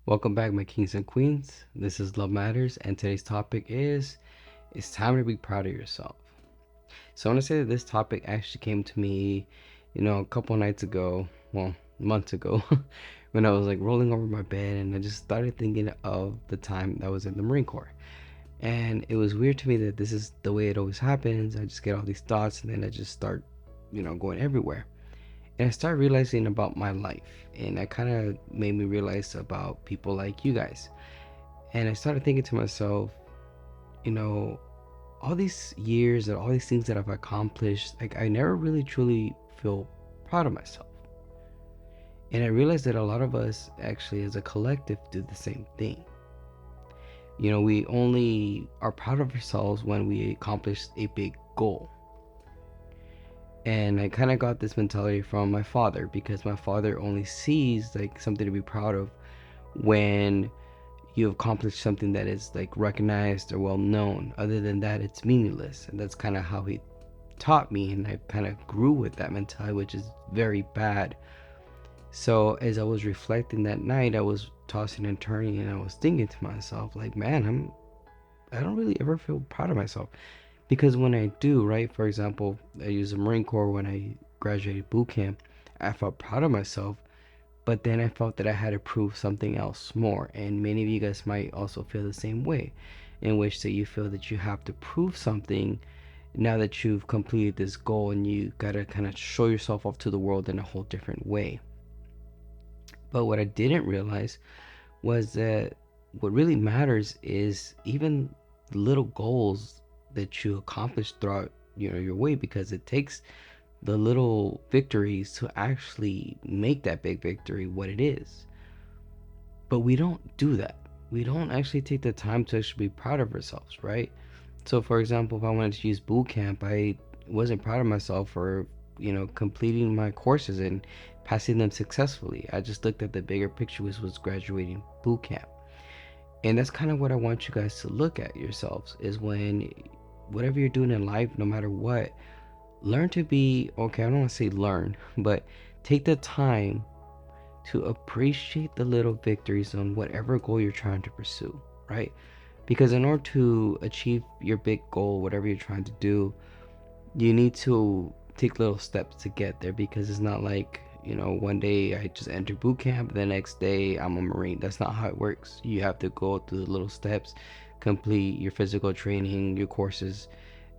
Welcome back, my kings and queens. This is Love Matters, and today's topic is it's time to be proud of yourself. So I want to say that this topic actually came to me, a couple nights ago, well, months ago, when I was like rolling over my bed and I just started thinking of the time I was in the Marine Corps. And it was weird to me that this is the way it always happens. I just get all these thoughts and then I just start, going everywhere. And I started realizing about my life, and that kind of made me realize about people like you guys. And I started thinking to myself, you know, all these years and all these things that I've accomplished, like I never really truly feel proud of myself. And I realized that a lot of us actually as a collective do the same thing. We only are proud of ourselves when we accomplish a big goal. And I kind of got this mentality from my father, because my father only sees like something to be proud of when you accomplish something that is like recognized or well known. Other than that, it's meaningless. And that's kind of how he taught me, and I kind of grew with that mentality, which is very bad. So as I was reflecting that night, I was tossing and turning, and I was thinking to myself, like, man, I don't really ever feel proud of myself. Because when I do, right, for example, I use the Marine Corps. When I graduated boot camp, I felt proud of myself, but then I felt that I had to prove something else more. And many of you guys might also feel the same way, in which that you feel that you have to prove something now that you've completed this goal, and you gotta kind of show yourself off to the world in a whole different way. But what I didn't realize was that what really matters is even little goals that you accomplish throughout your way, because it takes the little victories to actually make that big victory what it is. But we don't do that. We don't actually take the time to actually be proud of ourselves, right? So for example, if I wanted to use boot camp, I wasn't proud of myself for completing my courses and passing them successfully. I just looked at the bigger picture, which was graduating boot camp. And that's kind of what I want you guys to look at yourselves, is when whatever you're doing in life, no matter what, learn to be okay. I don't want to say learn, but take the time to appreciate the little victories on whatever goal you're trying to pursue, right? Because in order to achieve your big goal, whatever you're trying to do, you need to take little steps to get there. Because it's not like, one day I just enter boot camp, the next day I'm a Marine. That's not how it works. You have to go through the little steps, complete your physical training, your courses,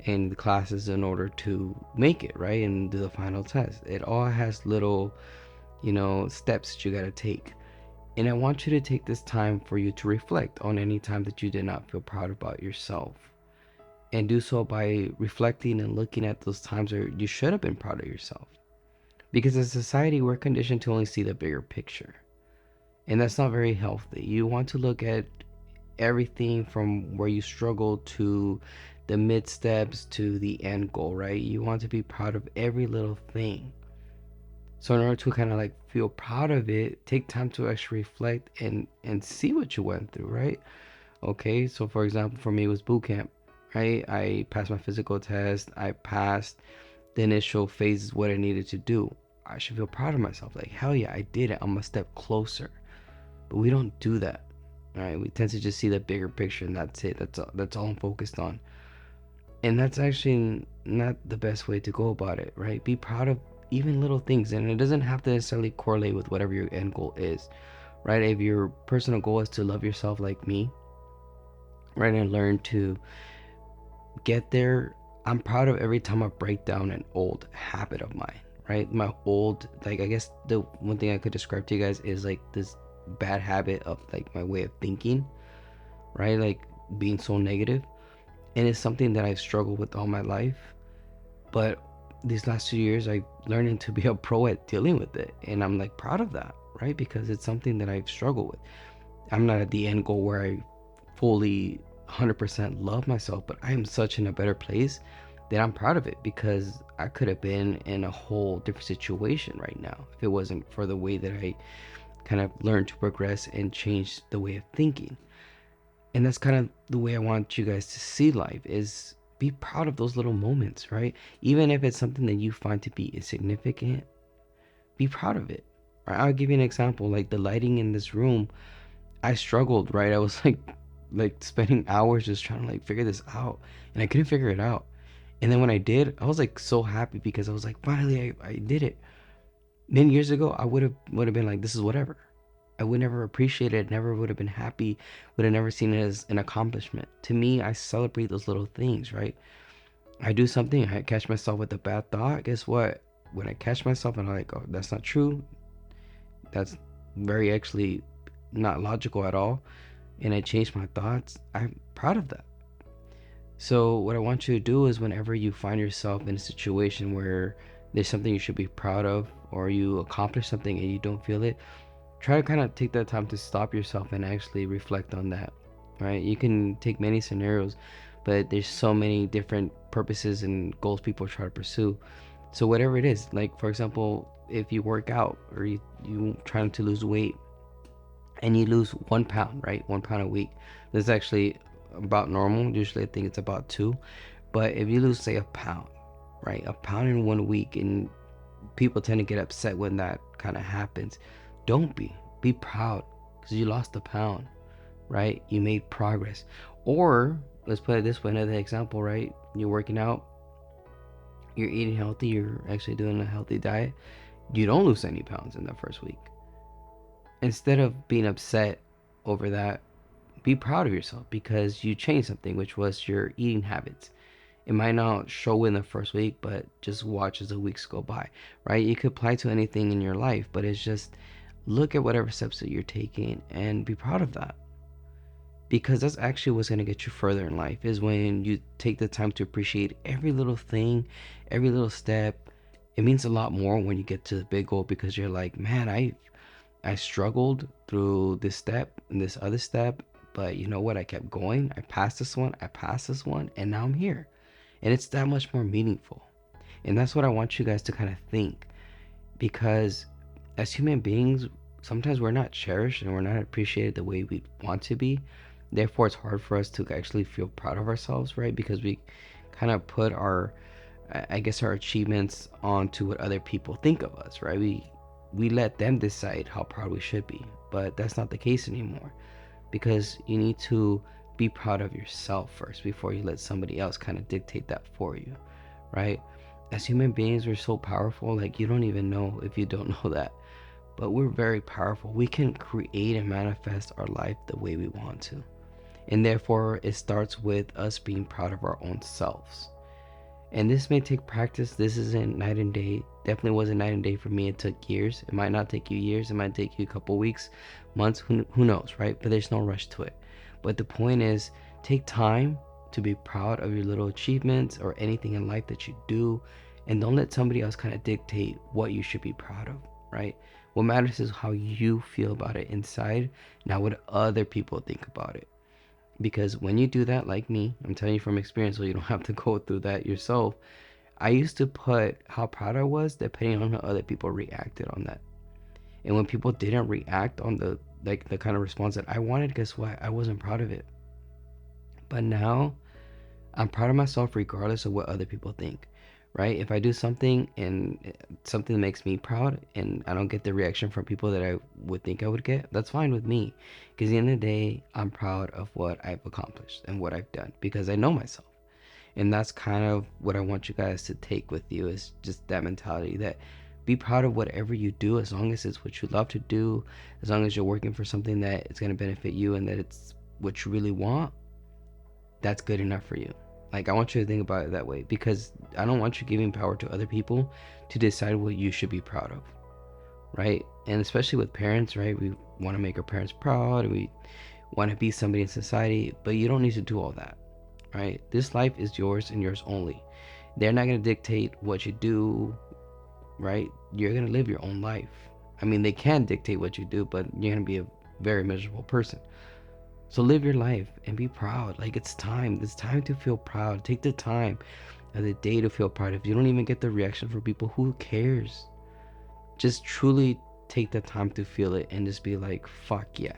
and the classes in order to make it, right? And do the final test. It all has little, steps that you got to take. And I want you to take this time for you to reflect on any time that you did not feel proud about yourself. And do so by reflecting and looking at those times where you should have been proud of yourself. Because as a society, we're conditioned to only see the bigger picture. And that's not very healthy. You want to look at everything from where you struggle to the mid steps to the end goal, right? You want to be proud of every little thing. So in order to kind of like feel proud of it, take time to actually reflect and see what you went through, right? Okay, so for example, for me it was boot camp, right? I passed my physical test. I passed the initial phases, what I needed to do. I should feel proud of myself. Like, hell yeah, I did it. I'm a step closer. But we don't do that. All right, we tend to just see the bigger picture, and that's it. That's all I'm focused on. And that's actually not the best way to go about it, right? Be proud of even little things, and it doesn't have to necessarily correlate with whatever your end goal is, right? If your personal goal is to love yourself like me, right, and learn to get there, I'm proud of every time I break down an old habit of mine, right? My old, like, I guess the one thing I could describe to you guys is like this bad habit of like my way of thinking, right? Like being so negative. And it's something that I've struggled with all my life. But these last 2 years, I learned to be a pro at dealing with it. And I'm like proud of that, right? Because it's something that I've struggled with. I'm not at the end goal where I fully 100% love myself, but I am such in a better place that I'm proud of it, because I could have been in a whole different situation right now if it wasn't for the way that I kind of learned to progress and change the way of thinking. And that's kind of the way I want you guys to see life, is be proud of those little moments, right? Even if it's something that you find to be insignificant, be proud of it. Right? I'll give you an example, like the lighting in this room. I struggled, right? I was like spending hours just trying to like figure this out, and I couldn't figure it out. And then when I did, I was like so happy because I was like, finally, I did it. Then years ago, I would have been like, this is whatever. I would never appreciate it. Never would have been happy. Would have never seen it as an accomplishment. To me, I celebrate those little things, right? I do something, I catch myself with a bad thought. Guess what? When I catch myself and I'm like, oh, that's not true. That's very actually not logical at all. And I change my thoughts. I'm proud of that. So what I want you to do is whenever you find yourself in a situation where there's something you should be proud of, or you accomplish something and you don't feel it, try to kind of take that time to stop yourself and actually reflect on that, right? You can take many scenarios, but there's so many different purposes and goals people try to pursue. So whatever it is, like for example, if you work out or you trying to lose weight and you lose 1 pound, right? 1 pound a week. That's actually about normal. Usually I think it's about two. But if you lose say a pound, right? A pound in 1 week, and people tend to get upset when that kind of happens. Don't be proud because you lost a pound, right? You made progress. Or let's put it this way, another example, right? You're working out, you're eating healthy, you're actually doing a healthy diet, you don't lose any pounds in the first week. Instead of being upset over that, be proud of yourself because you changed something, which was your eating habits. It might not show in the first week, but just watch as the weeks go by, right? You could apply to anything in your life, but it's just look at whatever steps that you're taking and be proud of that, because that's actually what's going to get you further in life, is when you take the time to appreciate every little thing, every little step. It means a lot more when you get to the big goal, because you're like, man, I struggled through this step and this other step, but you know what? I kept going. I passed this one. I passed this one, and now I'm here. And it's that much more meaningful. And that's what I want you guys to kind of think, because as human beings, sometimes we're not cherished and we're not appreciated the way we want to be. Therefore, it's hard for us to actually feel proud of ourselves, right? Because we kind of put our, I guess, our achievements onto what other people think of us, right? We let them decide how proud we should be, but that's not the case anymore, because you need to be proud of yourself first before you let somebody else kind of dictate that for you, right? As human beings, we're so powerful, like you don't even know if you don't know that, but we're very powerful. We can create and manifest our life the way we want to, and therefore it starts with us being proud of our own selves. And this may take practice. This isn't night and day. Definitely wasn't night and day for me. It took years. It might not take you years. It might take you a couple weeks, months, who knows, right? But there's no rush to it. But the point is, take time to be proud of your little achievements or anything in life that you do, and don't let somebody else kind of dictate what you should be proud of, right? What matters is how you feel about it inside, not what other people think about it. Because when you do that, like me, I'm telling you from experience, so you don't have to go through that yourself. I used to put how proud I was depending on how other people reacted on that. And when people didn't react on the kind of response that I wanted, guess what? I wasn't proud of it. But now I'm proud of myself regardless of what other people think, right? If I do something and something that makes me proud and I don't get the reaction from people that I would think I would get, that's fine with me. Because at the end of the day, I'm proud of what I've accomplished and what I've done because I know myself. And that's kind of what I want you guys to take with you, is just that mentality that be proud of whatever you do, as long as it's what you love to do, as long as you're working for something that it's going to benefit you and that it's what you really want. That's good enough for you. Like, I want you to think about it that way, because I don't want you giving power to other people to decide what you should be proud of, right? And especially with parents, right? We want to make our parents proud and we want to be somebody in society, but you don't need to do all that, right? This life is yours and yours only. They're not going to dictate what you do, right? You're going to live your own life. I mean, they can dictate what you do, but you're going to be a very miserable person. So live your life and be proud. Like, it's time. It's time to feel proud. Take the time of the day to feel proud. If you don't even get the reaction from people, who cares? Just truly take the time to feel it and just be like, fuck yeah,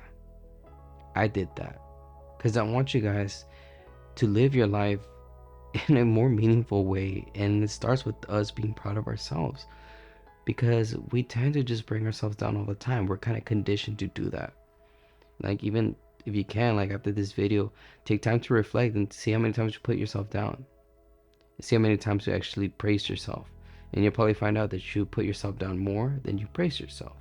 I did that. Because I want you guys to live your life in a more meaningful way. And it starts with us being proud of ourselves, because we tend to just bring ourselves down all the time. We're kind of conditioned to do that. Like, even if you can, like, after this video, take time to reflect and see how many times you put yourself down. See how many times you actually praise yourself. And you'll probably find out that you put yourself down more than you praise yourself.